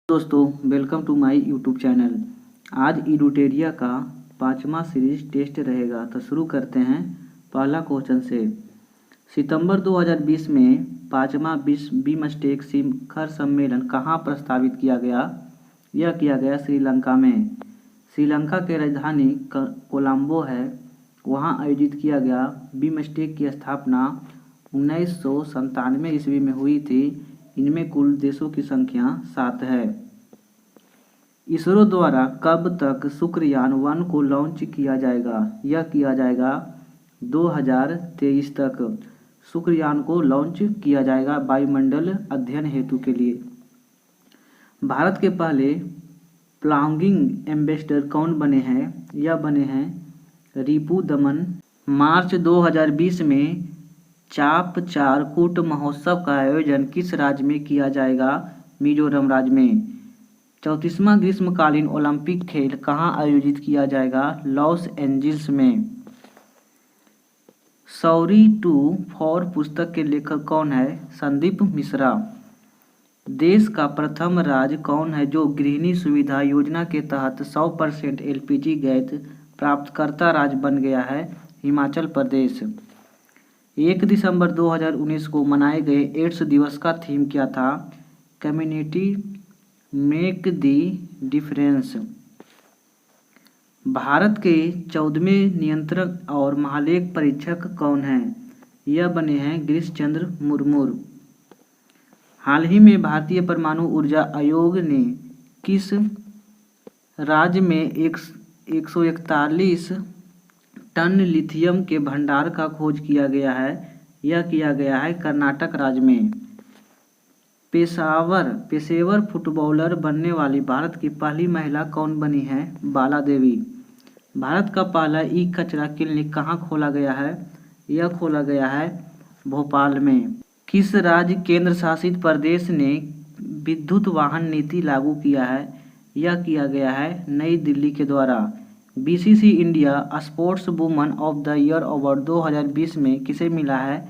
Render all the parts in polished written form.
दोस्तों, welcome to my YouTube channel. आज इडूटेरिया का 5वां सीरीज टेस्ट रहेगा, तो शुरू करते हैं पहला क्वेश्चन से। सितंबर 2020 में 5वां विश्व बीमस्टेक शिखर सम्मेलन कहाँ प्रस्तावित किया गया? यह किया गया श्रीलंका में। श्रीलंका की राजधानी कोलंबो है, वहाँ आयोजित किया गया। बीमस्टेक की स्थापना 1997 ईस्वी में हुई थी। इनमें कुल देशों की संख्या 7 है। इसरो द्वारा कब तक शुक्रयान 1 को लॉन्च किया जाएगा? यह किया जाएगा 2023 तक। शुक्रयान को लॉन्च किया जाएगा वायुमंडल अध्ययन हेतु के लिए। भारत के पहले फ्लाइंग एम्बेसडर कौन बने हैं? यह बने हैं रिपु दमन। मार्च 2020 में चापचारकूट महोत्सव का आयोजन किस राज्य में किया जाएगा? मिजोरम राज्य में। 34वां ग्रीष्मकालीन ओलंपिक खेल कहाँ आयोजित किया जाएगा? लॉस एंजिल्स में। सॉरी टू फॉर पुस्तक के लेखक कौन है? संदीप मिश्रा। देश का प्रथम राज्य कौन है जो गृहिणी सुविधा योजना के तहत 100% LPG गैस प्राप्तकर्ता राज्य बन गया है? हिमाचल प्रदेश। 1 दिसंबर 2019 को मनाए गए एड्स दिवस का थीम क्या था? Community make the difference. Bharat के 14वें नियंत्रक और महालेख परीक्षक कौन हैं? यह बने हैं गिरीश चंद्र मुर्मू। हाल ही में भारतीय परमाणु ऊर्जा आयोग ने किस राज्य में 141 टन लिथियम के भंडार का खोज किया गया है? यह किया गया है कर्नाटक राज्य में। पेशेवर फुटबॉलर बनने वाली भारत की पहली महिला कौन बनी है? बाला देवी। भारत का पहला ई कचरा क्लिनिक कहाँ खोला गया है? यह खोला गया है भोपाल में। किस राज्य केंद्र शासित प्रदेश ने विद्युत वाहन नीति लागू किया है? यह किया गया है नई दिल्ली के द्वारा। BCC India sports woman of the year award 2020 में किसे मिला है?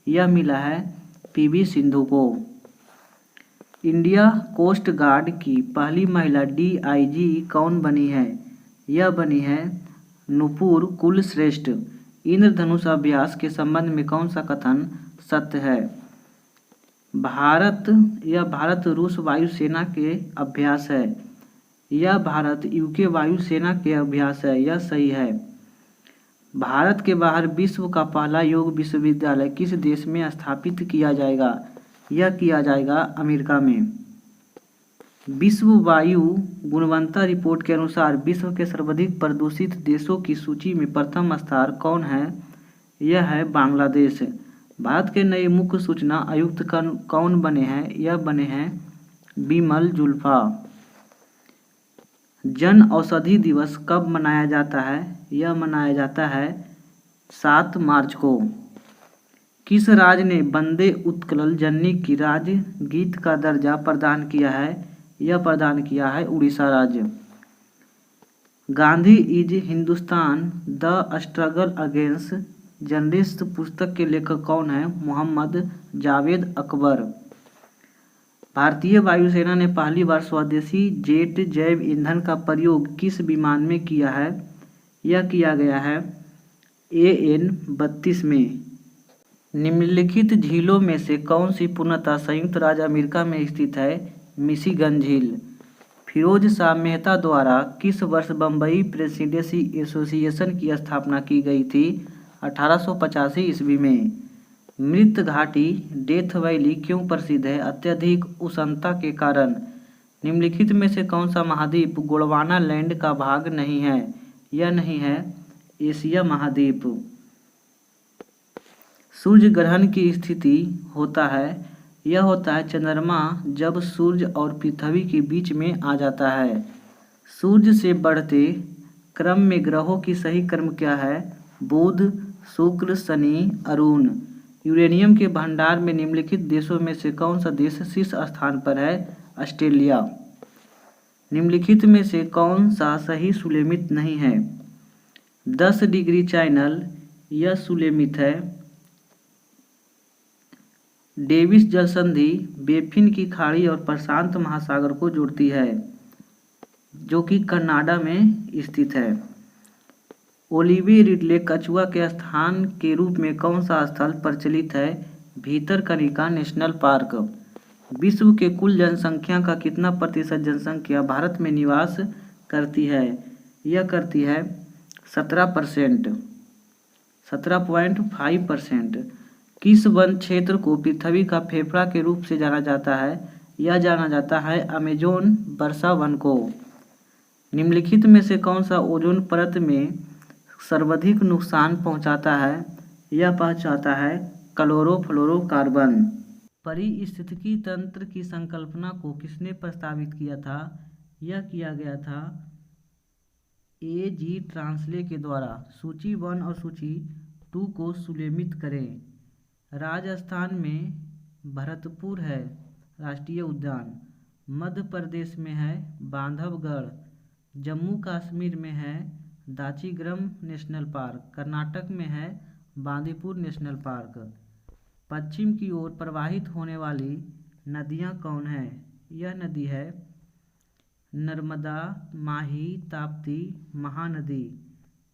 यह मिला है PV सिंधु को। इंडिया कोस्ट गार्ड की पहली महिला DIG कौन बनी है? यह बनी है नुपुर कुलश्रेष्ठ। इंद्रधनुष अभ्यास के संबंध में कौन सा कथन सत्य है? भारत रूस वायुसेना के अभ्यास है। यह भारत UK वायुसेना के अभ्यास है। यह सही है। भारत के बाहर विश्व का पहला योग विश्वविद्यालय किस देश में स्थापित किया जाएगा? यह किया जाएगा अमेरिका में। विश्व वायु गुणवत्ता रिपोर्ट के अनुसार विश्व के सर्वाधिक प्रदूषित देशों की सूची में प्रथम स्थान कौन है? यह है बांग्लादेश। भारत के नए मुख्य सूचना आयुक्त कौन बने हैं? यह बने हैं बिमल जुल्फा। जन औषधि दिवस कब मनाया जाता है? यह मनाया जाता है 7 मार्च को। किस राज्य ने वंदे उत्कल जननी की राज्य गीत का दर्जा प्रदान किया है? यह प्रदान किया है उड़ीसा राज्य। Gandhi is Hindustan the struggle against journalist पुस्तक के लेखक कौन है? मोहम्मद जावेद अकबर। भारतीय वायुसेना ने पहली बार स्वदेशी जेट जैव ईंधन का प्रयोग किस विमान में किया है? यह किया गया है AN-32 में। निम्नलिखित झीलों में से कौन सी पूर्णतः संयुक्त राज्य अमेरिका में स्थित है? मिशिगन झील। फिरोज शाह मेहता द्वारा किस वर्ष बम्बई प्रेसिडेंसी एसोसिएशन की स्थापना की गई थी? 1885 ईस्वी में। मृत घाटी डेथ वैली क्यों प्रसिद्ध है? अत्यधिक उष्णता के कारण। निम्नलिखित में से कौन सा महाद्वीप गोंडवाना लैंड का भाग नहीं है? यह नहीं है एशिया महाद्वीप। सूर्य ग्रहण की स्थिति होता है, यह होता है चंद्रमा जब सूर्य और पृथ्वी के बीच में आ जाता है। सूर्य से बढ़ते क्रम में ग्रहों की सही क्रम क्या है? बुध, शुक्र, शनि, अरुण। यूरेनियम के भंडार में निम्नलिखित देशों में से कौन सा देश शीर्ष स्थान पर है? ऑस्ट्रेलिया। निम्नलिखित में से कौन सा सही सुलेमित नहीं है? 10 डिग्री चैनल यह सुलेमित है। डेविस जल संधि बेफिन की खाड़ी और प्रशांत महासागर को जोड़ती है, जो कि कनाडा में स्थित है। ओलिविये रिडले कछुआ के स्थान के रूप में कौन सा स्थल प्रचलित है? Bhitarkanika national park. विश्व के कुल जनसंख्या का कितना प्रतिशत जनसंख्या भारत में निवास करती है? यह करती है 17%, 17.5%। किस वन क्षेत्र को पृथ्वी का फेफड़ा के रूप से जाना जाता है? यह जाना जाता है अमेजोन वर्षा वन को। निम्नलिखित में से कौन सा ओजोन परत में सर्वाधिक नुकसान पहुंचाता है? यह पहुंचाता है क्लोरोफ्लोरोकार्बन। पारिस्थितिकी तंत्र की संकल्पना को किसने प्रस्तावित किया था? यह किया गया था A.G. ट्रांसले के द्वारा। सूची 1 और सूची 2 को सुलेमित करें। राजस्थान में भरतपुर है राष्ट्रीय उद्यान, मध्य प्रदेश में है बांधवगढ़, जम्मू कश्मीर में है दाचीग्राम नेशनल पार्क, कर्नाटक में है बांदीपुर नेशनल पार्क। पश्चिम की ओर प्रवाहित होने वाली नदियां कौन है? यह नदी है नर्मदा, माही, ताप्ती, महानदी।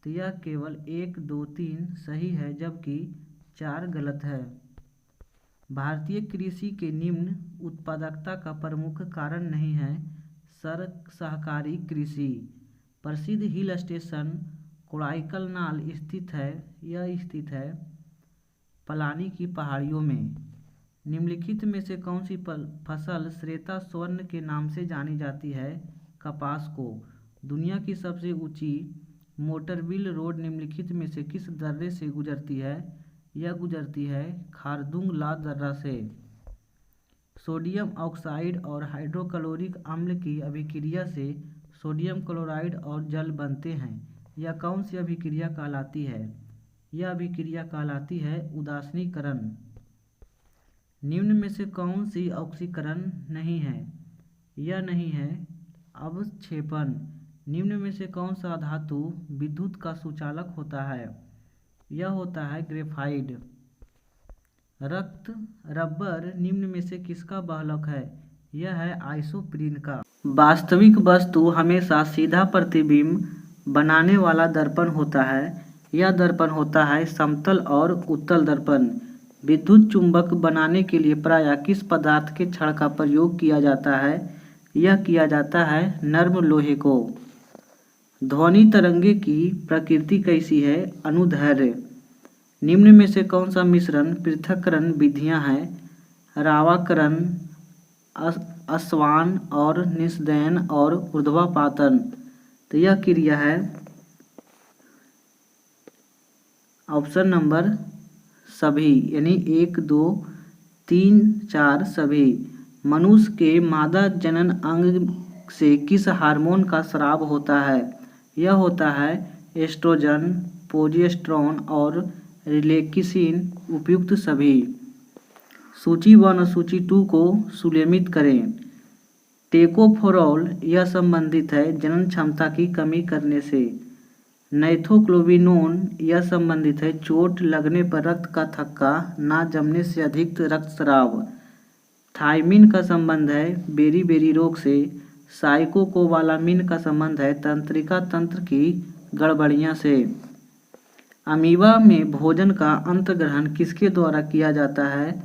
तो यह केवल 1, 2, 3 सही है, जबकि 4 गलत है। भारतीय कृषि के निम्न उत्पादकता का प्रमुख कारण नहीं है सहकारी कृषि। प्रसिद्ध हिल स्टेशन कोडाईकनाल स्थित है। यह स्थित है पलानी की पहाड़ियों में। निम्नलिखित में से कौन सी फसल श्वेता स्वर्ण के नाम से जानी जाती है? कपास को। दुनिया की सबसे ऊंची मोटरव्हील रोड निम्नलिखित में से किस दर्रे से गुजरती है? यह गुजरती है खारदुंग ला दर्रा से। सोडियम ऑक्साइड और हाइड्रोक्लोरिक अम्ल की अभिक्रिया से सोडियम क्लोराइड और जल बनते हैं। यह कौन सी अभिक्रिया कहलाती है? यह अभिक्रिया कहलाती है उदासीनीकरण। निम्न में से कौन सी ऑक्सीकरण नहीं है? यह नहीं है अवक्षेपण। निम्न में से कौन सा धातु विद्युत का सुचालक होता है? यह होता है ग्रेफाइट। रक्त रबर निम्न में से किसका बहुलक है? यह है आइसोप्रीन का। वास्तविक वस्तु हमेशा सीधा प्रतिबिंब बनाने वाला दर्पण होता है। यह दर्पण होता है समतल और उत्तल दर्पण। विद्युत चुंबक बनाने के लिए प्रायः किस पदार्थ के छड़ का प्रयोग किया जाता है? यह किया जाता है नर्म लोहे को। ध्वनि तरंगे की प्रकृति कैसी है? अनुदैर्घ्य। निम्न में से कौन सा मिश्रण पृथक्करण विधियां हैं? रावाकरण, आसवन और निस्दयन और ऊर्ध्वपातन। तो यह क्रिया है ऑप्शन नंबर सभी, यानी 1, 2, 3, 4 सभी। मनुष्य के मादा जनन अंग से किस हार्मोन का स्राव होता है? यह होता है एस्ट्रोजन, प्रोजेस्टेरोन और रिलेक्सिन उपयुक्त सभी। सूची 1 और सूची 2 को सुलेमित करें। टेकोफोरोल यह संबंधित है जनन क्षमता की कमी करने से। नैथोक्लोबिनोन यह संबंधित है चोट लगने पर रक्त का थक्का, ना जमने से अधिक रक्तस्राव। थायमिन का संबंध है बेरी रोग से। साइकोकोबालामिन का संबंध है तंत्रिका तंत्र की गड़बड़ियां से। अमीबा में भोजन का अंतर्ग्रहण किसके द्वारा किया जाता है?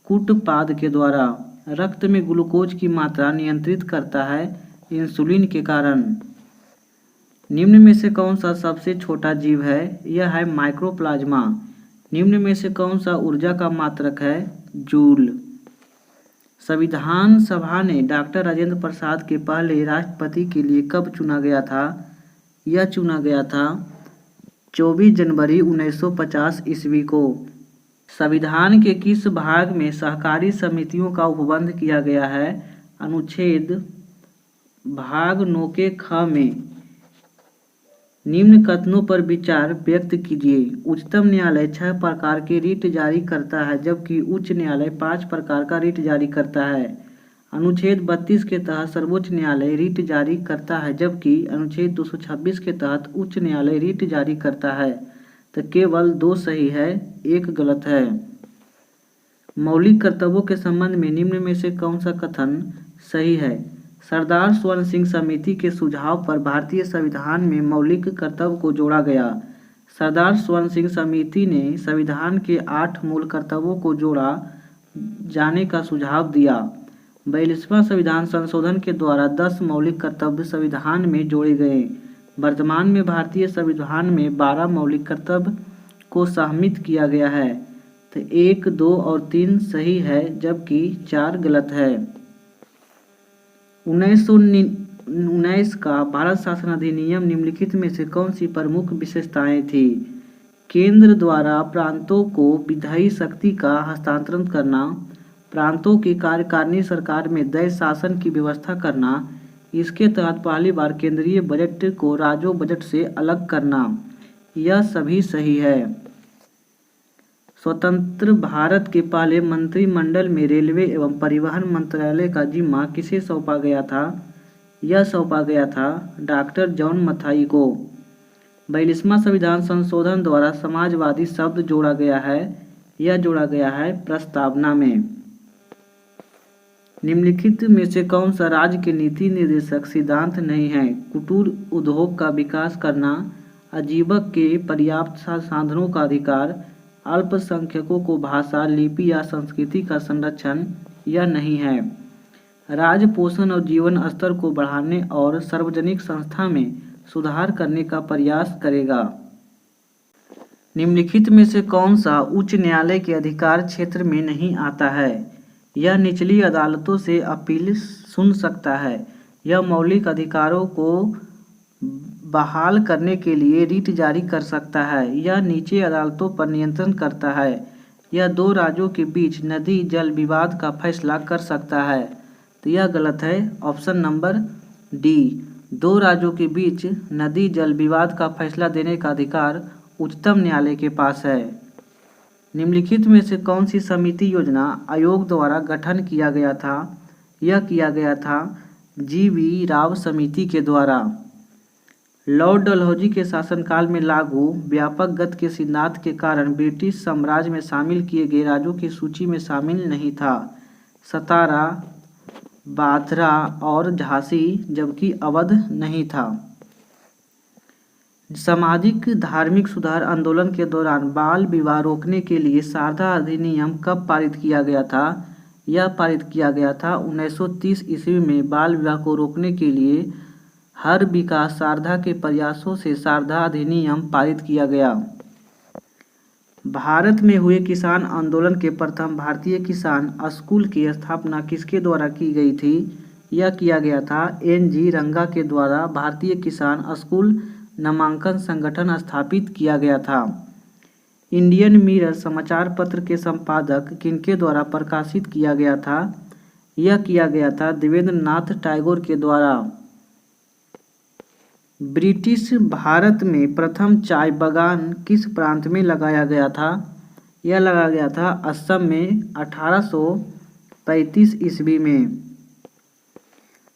कूटपाद के द्वारा। रक्त में ग्लूकोज की मात्रा नियंत्रित करता है इंसुलिन के कारण। निम्न में से कौन सा सबसे छोटा जीव है? यह है माइक्रोप्लाज्मा। निम्न में से कौन सा ऊर्जा का मात्रक है? जूल। संविधान सभा ने डॉक्टर राजेंद्र प्रसाद के पहले राष्ट्रपति के लिए कब चुना गया था? यह चुना गया था 24 जनवरी 1950 ईस्वी को। संविधान के किस भाग में सहकारी समितियों का उपबंध किया गया है? अनुच्छेद भाग 9 के ख में। निम्न कथनों पर विचार व्यक्त कीजिए। उच्चतम न्यायालय 6 प्रकार के रिट जारी करता है, जबकि उच्च न्यायालय 5 प्रकार का रिट जारी करता है। अनुच्छेद 32 के तहत सर्वोच्च न्यायालय रिट जारी करता है, जबकि अनुच्छेद 226 के तहत उच्च न्यायालय रिट जारी करता है। तो केवल 2 सही है, 1 गलत है। मौलिक कर्तव्यों के संबंध में निम्न में से कौन सा कथन सही है? सरदार स्वर्ण सिंह समिति के सुझाव पर भारतीय संविधान में मौलिक कर्तव्य को जोड़ा गया। सरदार स्वर्ण सिंह समिति ने संविधान के 8 मूल कर्तव्यों को जोड़ा जाने का सुझाव दिया। 42वां संविधान संशोधन के द्वारा 10 मौलिक कर्तव्य संविधान में जोड़े गए। वर्तमान में भारतीय संविधान में 12 मौलिक कर्तव्य को सम्मिलित किया गया है। तो 1, 2 और 3 सही है, जबकि 4 गलत है। 1919 का भारत शासन अधिनियम निम्नलिखित में से कौन सी प्रमुख विशेषताएं थी? केंद्र द्वारा प्रांतों को विधायी शक्ति का हस्तांतरण करना, प्रांतों की कार्यकारिणी सरकार में द्वैध शासन की व्यवस्था करना, इसके तहत पहली बार केंद्रीय बजट को राज्य बजट से अलग करना, यह सभी सही है। स्वतंत्र भारत के पहले मंत्रिमंडल में रेलवे एवं परिवहन मंत्रालय का जिम्मा किसे सौंपा गया था? यह सौंपा गया था डॉक्टर जॉन मथाई को। 42वां संविधान संशोधन द्वारा समाजवादी शब्द जोड़ा गया है, यह जोड़ा गया है प्रस्तावना में। निम्नलिखित में से कौन सा राज्य के नीति निर्देशक सिद्धांत नहीं है? कुटीर उद्योग का विकास करना, आजीविका के पर्याप्त साधनों का अधिकार, अल्पसंख्यकों को भाषा, लिपि या संस्कृति का संरक्षण, यह नहीं है। राज्य पोषण और जीवन स्तर को बढ़ाने और सार्वजनिक संस्था में सुधार करने का प्रयास करेगा। निम्नलिखित में से कौन सा उच्च न्यायालय के अधिकार क्षेत्र में नहीं आता है? यह निचली अदालतों से अपील सुन सकता है, यह मौलिक अधिकारों को बहाल करने के लिए रिट जारी कर सकता है, यह नीचे अदालतों पर नियंत्रण करता है, यह 2 राज्यों के बीच नदी जल विवाद का फैसला कर सकता है। तो यह गलत है, ऑप्शन नंबर डी। 2 राज्यों के बीच नदी जल विवाद का फैसला देने का अधिकार उच्चतम न्यायालय के पास है। निम्नलिखित में से कौन सी समिति योजना आयोग द्वारा गठन किया गया था? यह किया गया था GV राव समिति के द्वारा। लॉर्ड डलहौजी के शासनकाल में लागू व्यापक गत के सिद्धांत के कारण ब्रिटिश साम्राज्य में शामिल किए गए राज्यों की सूची में शामिल नहीं था सतारा, बांद्रा और झांसी, जबकि अवध नहीं था। सामाजिक धार्मिक सुधार आंदोलन के दौरान बाल विवाह रोकने के लिए शारदा अधिनियम कब पारित किया गया था? यह पारित किया गया था 1930 ईस्वी में। बाल विवाह को रोकने के लिए हर विकास शारदा के प्रयासों से शारदा अधिनियम पारित किया गया। भारत में हुए किसान आंदोलन के प्रथम भारतीय किसान स्कूल की स्थापना किसके द्वारा की गई थी? यह किया गया था NG रंगा के द्वारा। भारतीय किसान स्कूल नामांकन संगठन स्थापित किया गया था। इंडियन मिरर समाचार पत्र के संपादक किनके द्वारा प्रकाशित किया गया था? यह किया गया था देवेंद्र नाथ टैगोर के द्वारा। ब्रिटिश भारत में प्रथम चाय बागान किस प्रांत में लगाया गया था? यह लगाया गया था असम में 1835 ईस्वी में।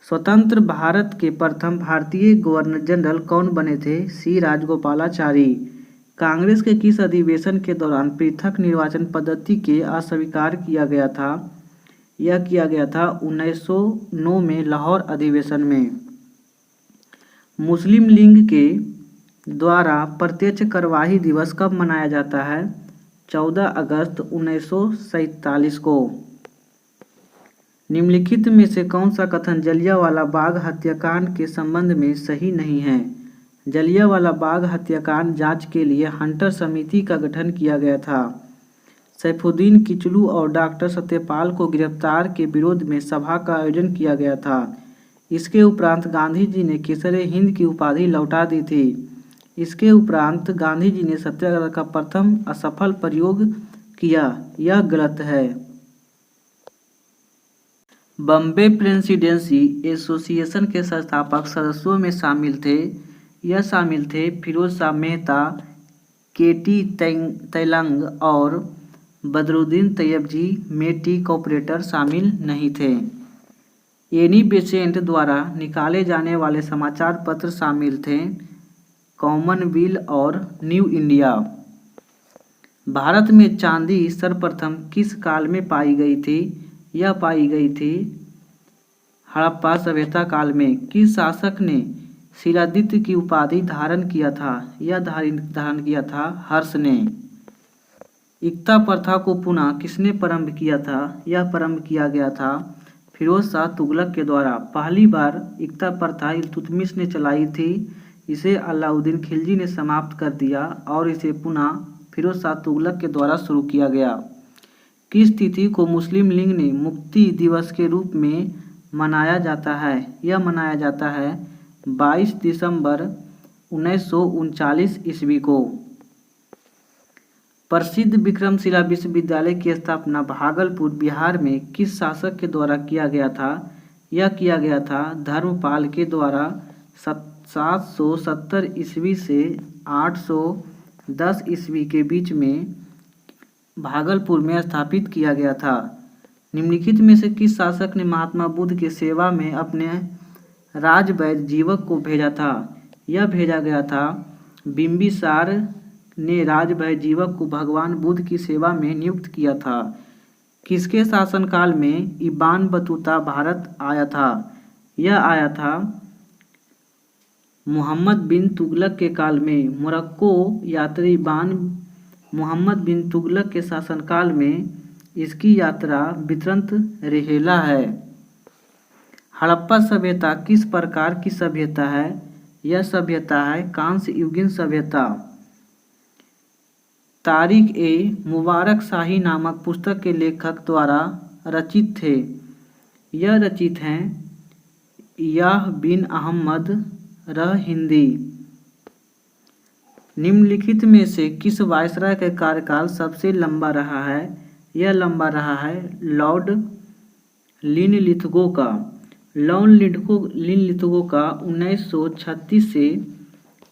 स्वतंत्र भारत के प्रथम भारतीय गवर्नर जनरल कौन बने थे? C राजगोपालाचारी। कांग्रेस के किस अधिवेशन के दौरान पृथक निर्वाचन पद्धति के अस्वीकार किया गया था? यह किया गया था 1909 में लाहौर अधिवेशन में। मुस्लिम लीग के द्वारा प्रत्यक्ष कार्यवाही दिवस कब मनाया जाता है? 14 अगस्त 1947 को। निम्नलिखित में से कौन सा कथन जलियांवाला बाग हत्याकांड के संबंध में सही नहीं है? जलियांवाला बाग हत्याकांड जांच के लिए हंटर समिति का गठन किया गया था। सैफुद्दीन किचलू और डॉक्टर सत्यपाल को गिरफ्तार के विरोध में सभा का आयोजन किया गया था। इसके उपरांत गांधी जी ने केसरे हिंद की उपाधि लौटा दी थी। इसके उपरांत गांधी जी ने सत्याग्रह का प्रथम असफल प्रयोग किया, यह गलत है। बॉम्बे प्रेसिडेंसी एसोसिएशन के संस्थापक सदस्यों में शामिल थे। यह शामिल थे फिरोज शाह मेहता, केटी तैलंग और बदरुद्दीन तैयबजी। मेटी कॉपरेटर शामिल नहीं थे। एनी बेसेंट द्वारा निकाले जाने वाले समाचार पत्र शामिल थे कॉमनवेल्थ और न्यू इंडिया। भारत में चांदी सर्वप्रथम किस काल में पाई गई थी? यह पाई गई थी हड़प्पा सभ्यता काल में। किस शासक ने शिलादित्य की उपाधि धारण किया था? यह धारण किया था हर्ष ने। इक्ता प्रथा को पुनः किसने प्रारंभ किया था? यह प्रारंभ किया गया था फिरोज शाह तुगलक के द्वारा। पहली बार इक्ता प्रथा इल्तुतमिश ने चलाई थी। इसे अलाउद्दीन खिलजी ने समाप्त कर दिया और इसे पुनः फिरोज शाह तुगलक के द्वारा शुरू किया गया। किस तिथि को मुस्लिम लीग ने मुक्ति दिवस के रूप में मनाया जाता है? यह मनाया जाता है 22 दिसंबर 1939 ईस्वी को। प्रसिद्ध विक्रमशिला विश्वविद्यालय की स्थापना भागलपुर बिहार में किस शासक के द्वारा किया गया था? यह किया गया था धर्मपाल के द्वारा 770 ईस्वी से 810 ईस्वी के बीच में भागलपुर में स्थापित किया गया था। निम्नलिखित में से किस शासक ने महात्मा बुद्ध की सेवा में अपने राजवैद्य जीवक को भेजा था? यह भेजा गया था बिंबिसार ने राजवैद्य जीवक को भगवान बुद्ध की सेवा में नियुक्त किया था। किसके शासनकाल में इबान बतूता भारत आया था? यह आया था मोहम्मद बिन तुगलक के काल में। मोरक्को यात्री इबान मोहम्मद बिन तुगलक के शासनकाल में इसकी यात्रा वितरंत रहेला है। हड़प्पा सभ्यता किस प्रकार की सभ्यता है? यह सभ्यता है कांस्य युगीन सभ्यता। तारिक ए मुबारक शाही नामक पुस्तक के लेखक द्वारा रचित थे। यह रचित हैं याह बिन अहमद रह हिंदी। निम्नलिखित में से किस वायसराय का कार्यकाल सबसे लंबा रहा है? यह लंबा रहा है लॉर्ड लिनलिथगो का। लॉर्ड लिनलिथगो का 1936 से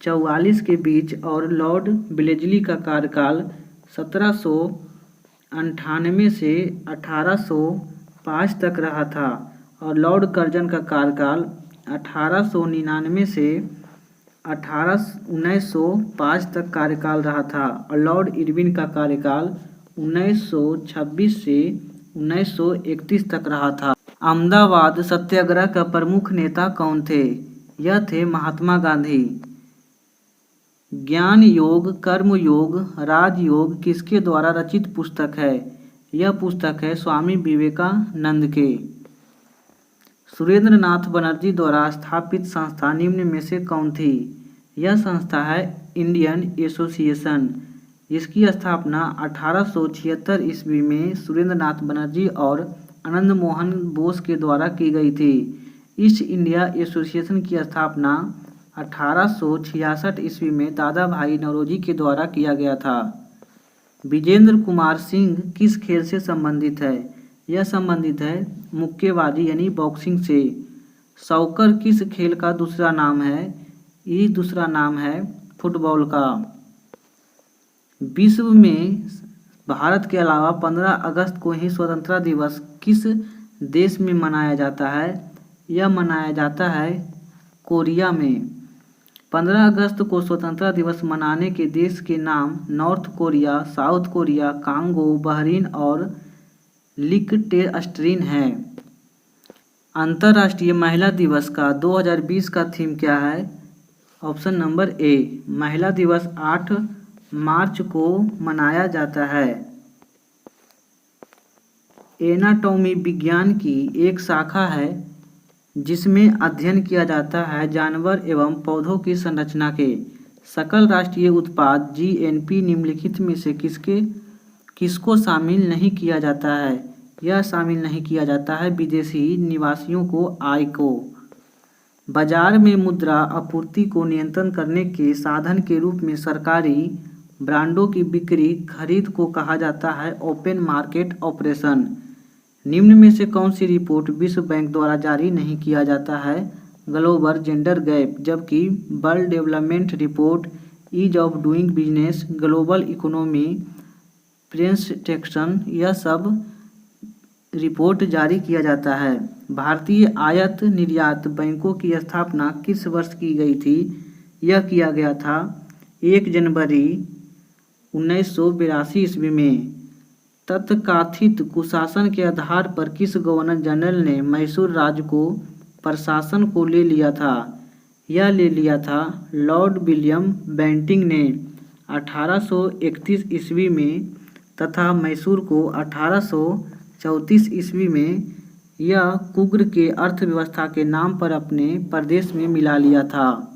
44 के बीच और लॉर्ड ब्लेजली का कार्यकाल 1798 से 1805 तक रहा था और लॉर्ड कर्जन का कार्यकाल 1899 से 1905 तक कार्यकाल रहा था और लॉर्ड इरविन का कार्यकाल 1926 से 1931 तक रहा था। अहमदाबाद सत्याग्रह का प्रमुख नेता कौन थे? यह थे महात्मा गांधी। ज्ञान योग, कर्म योग, राजयोग किसके द्वारा रचित पुस्तक है? यह पुस्तक है स्वामी विवेकानंद के। सुरेंद्र नाथ बनर्जी द्वारा स्थापित संस्था निम्न में से कौन थी? यह संस्था है इंडियन एसोसिएशन। इसकी स्थापना 1876 ईस्वी में सुरेंद्र नाथ बनर्जी और आनंद मोहन बोस के द्वारा की गई थी। ईस्ट इंडिया एसोसिएशन की स्थापना 1866 ईस्वी में दादा भाई नौरोजी के द्वारा किया गया था। विजेंद्र कुमार सिंह किस खेल से संबंधित है? यह संबंधित है मुक्केबाजी यानी बॉक्सिंग से। सॉकर किस खेल का दूसरा नाम है? ये दूसरा नाम है फुटबॉल का। विश्व में भारत के अलावा 15 अगस्त को ही स्वतंत्रता दिवस किस देश में मनाया जाता है? यह मनाया जाता है कोरिया में। 15 अगस्त को स्वतंत्रता दिवस मनाने के देश के नाम north Korea, south Korea, Congo, Bahrain और लिक्टेनस्टीन हैं। अंतर्राष्ट्रीय महिला दिवस का 2020 का थीम क्या है? ऑप्शन नंबर ए, महिला दिवस 8 मार्च को मनाया जाता है। एनाटॉमी विज्ञान की एक शाखा है जिसमें अध्ययन किया जाता है जानवर एवं पौधों की संरचना के। सकल राष्ट्रीय उत्पाद जीएनपी निम्नलिखित में से किसको शामिल नहीं किया जाता है? यह शामिल नहीं किया जाता है विदेशी निवासियों को आय को। बाजार में मुद्रा आपूर्ति को नियंत्रण करने के साधन के रूप में सरकारी ब्रांडों की बिक्री खरीद को कहा जाता है ओपन मार्केट ऑपरेशन। निम्न में से कौन सी रिपोर्ट विश्व बैंक द्वारा जारी नहीं किया जाता है? ग्लोबल जेंडर गैप, जबकि world development report ease of doing business, global economy presentation, यह सब रिपोर्ट जारी किया जाता है। भारतीय आयात निर्यात बैंकों की स्थापना किस वर्ष की गई थी? यह किया गया था 1 जनवरी 1982 ईस्वी में। तथाकथित कुशासन के आधार पर किस गवर्नर जनरल ने मैसूर राज्य को प्रशासन को ले लिया था? यह ले लिया था लॉर्ड विलियम बेंटिंक ने 1831 ईस्वी में तथा मैसूर को 1834 ईस्वी में यह कुर्ग के अर्थव्यवस्था के नाम पर अपने प्रदेश में मिला लिया था।